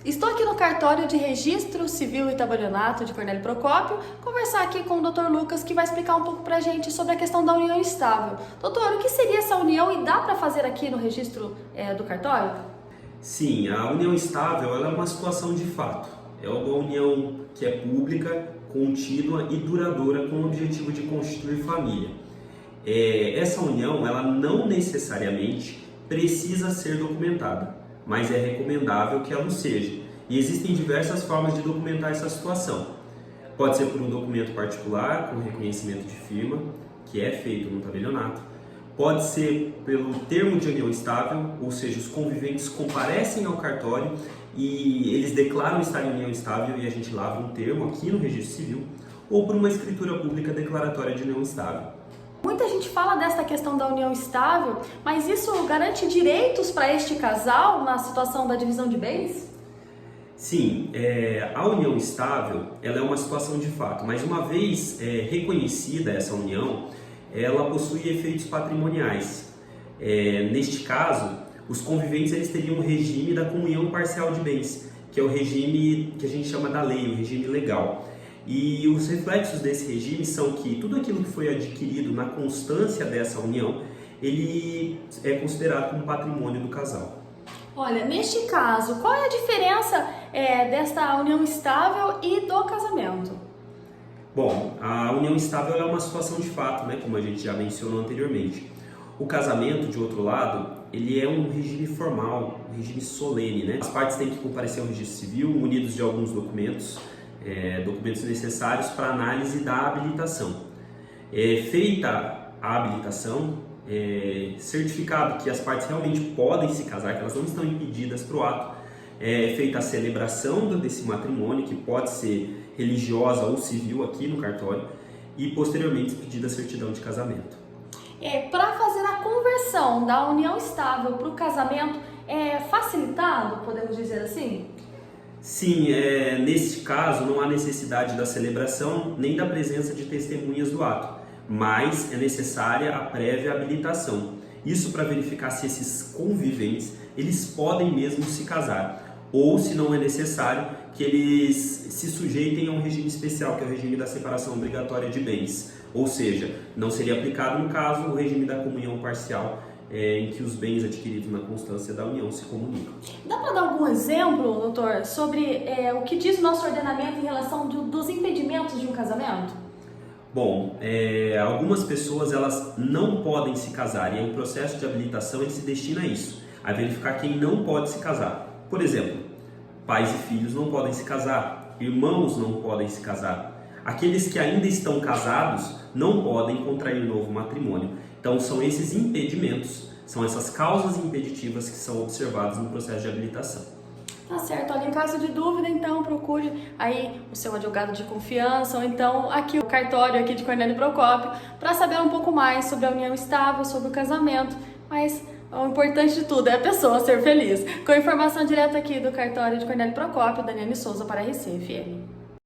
Estou aqui no cartório de registro civil e tabelionato de Cornélio Procópio, conversar aqui com o Dr. Lucas, que vai explicar um pouco pra gente sobre a questão da união estável. Doutor, o que seria essa união e dá para fazer aqui no registro do cartório? Sim, a união estável ela é uma situação de fato. É uma união que é pública, contínua e duradoura com o objetivo de constituir família. Essa união ela não necessariamente precisa ser documentada, mas é recomendável que ela o seja. E existem diversas formas de documentar essa situação. Pode ser por um documento particular, com reconhecimento de firma, que é feito no tabelionato. Pode ser pelo termo de união estável, ou seja, os conviventes comparecem ao cartório e eles declaram estar em união estável e a gente lava um termo aqui no registro civil, ou por uma escritura pública declaratória de união estável. Muita gente fala dessa questão da união estável, mas isso garante direitos para este casal na situação da divisão de bens? Sim, a união estável ela é uma situação de fato, mas uma vez reconhecida essa união, ela possui efeitos patrimoniais. Neste caso, os conviventes eles teriam um regime da comunhão parcial de bens, que é o regime que a gente chama da lei, o regime legal. E os reflexos desse regime são que tudo aquilo que foi adquirido na constância dessa união, ele é considerado como patrimônio do casal. Olha, neste caso, qual é a diferença desta união estável e do casamento? Bom, a união estável é uma situação de fato, né, como a gente já mencionou anteriormente. O casamento, de outro lado, ele é um regime formal, um regime solene, né? As partes têm que comparecer ao registro civil, munidos de alguns documentos, documentos necessários para análise da habilitação. Feita a habilitação, certificado que as partes realmente podem se casar, que elas não estão impedidas para o ato, feita a celebração desse matrimônio, que pode ser religiosa ou civil aqui no cartório, e posteriormente pedida a certidão de casamento. Para fazer a conversão da união estável para o casamento, é facilitado, podemos dizer assim? Sim, nesse caso não há necessidade da celebração nem da presença de testemunhas do ato, mas é necessária a prévia habilitação. Isso para verificar se esses conviventes eles podem mesmo se casar, ou se não é necessário que eles se sujeitem a um regime especial, que é o regime da separação obrigatória de bens. Ou seja, não seria aplicado no caso o regime da comunhão parcial, em que os bens adquiridos na constância da união se comunicam. Dá para dar algum exemplo, doutor, sobre o que diz o nosso ordenamento em relação dos impedimentos de um casamento? Bom, algumas pessoas elas não podem se casar e o processo de habilitação ele se destina a isso, a verificar quem não pode se casar. Por exemplo, pais e filhos não podem se casar, irmãos não podem se casar. Aqueles que ainda estão casados não podem contrair novo matrimônio. Então são esses impedimentos, são essas causas impeditivas que são observadas no processo de habilitação. Tá certo, olha, em caso de dúvida, então procure aí o seu advogado de confiança ou então aqui o cartório aqui de Cornélio Procópio para saber um pouco mais sobre a união estável, sobre o casamento, mas o importante de tudo é a pessoa ser feliz. Com informação direta aqui do cartório de Cornélio Procópio, Daniele Souza para a RCFM.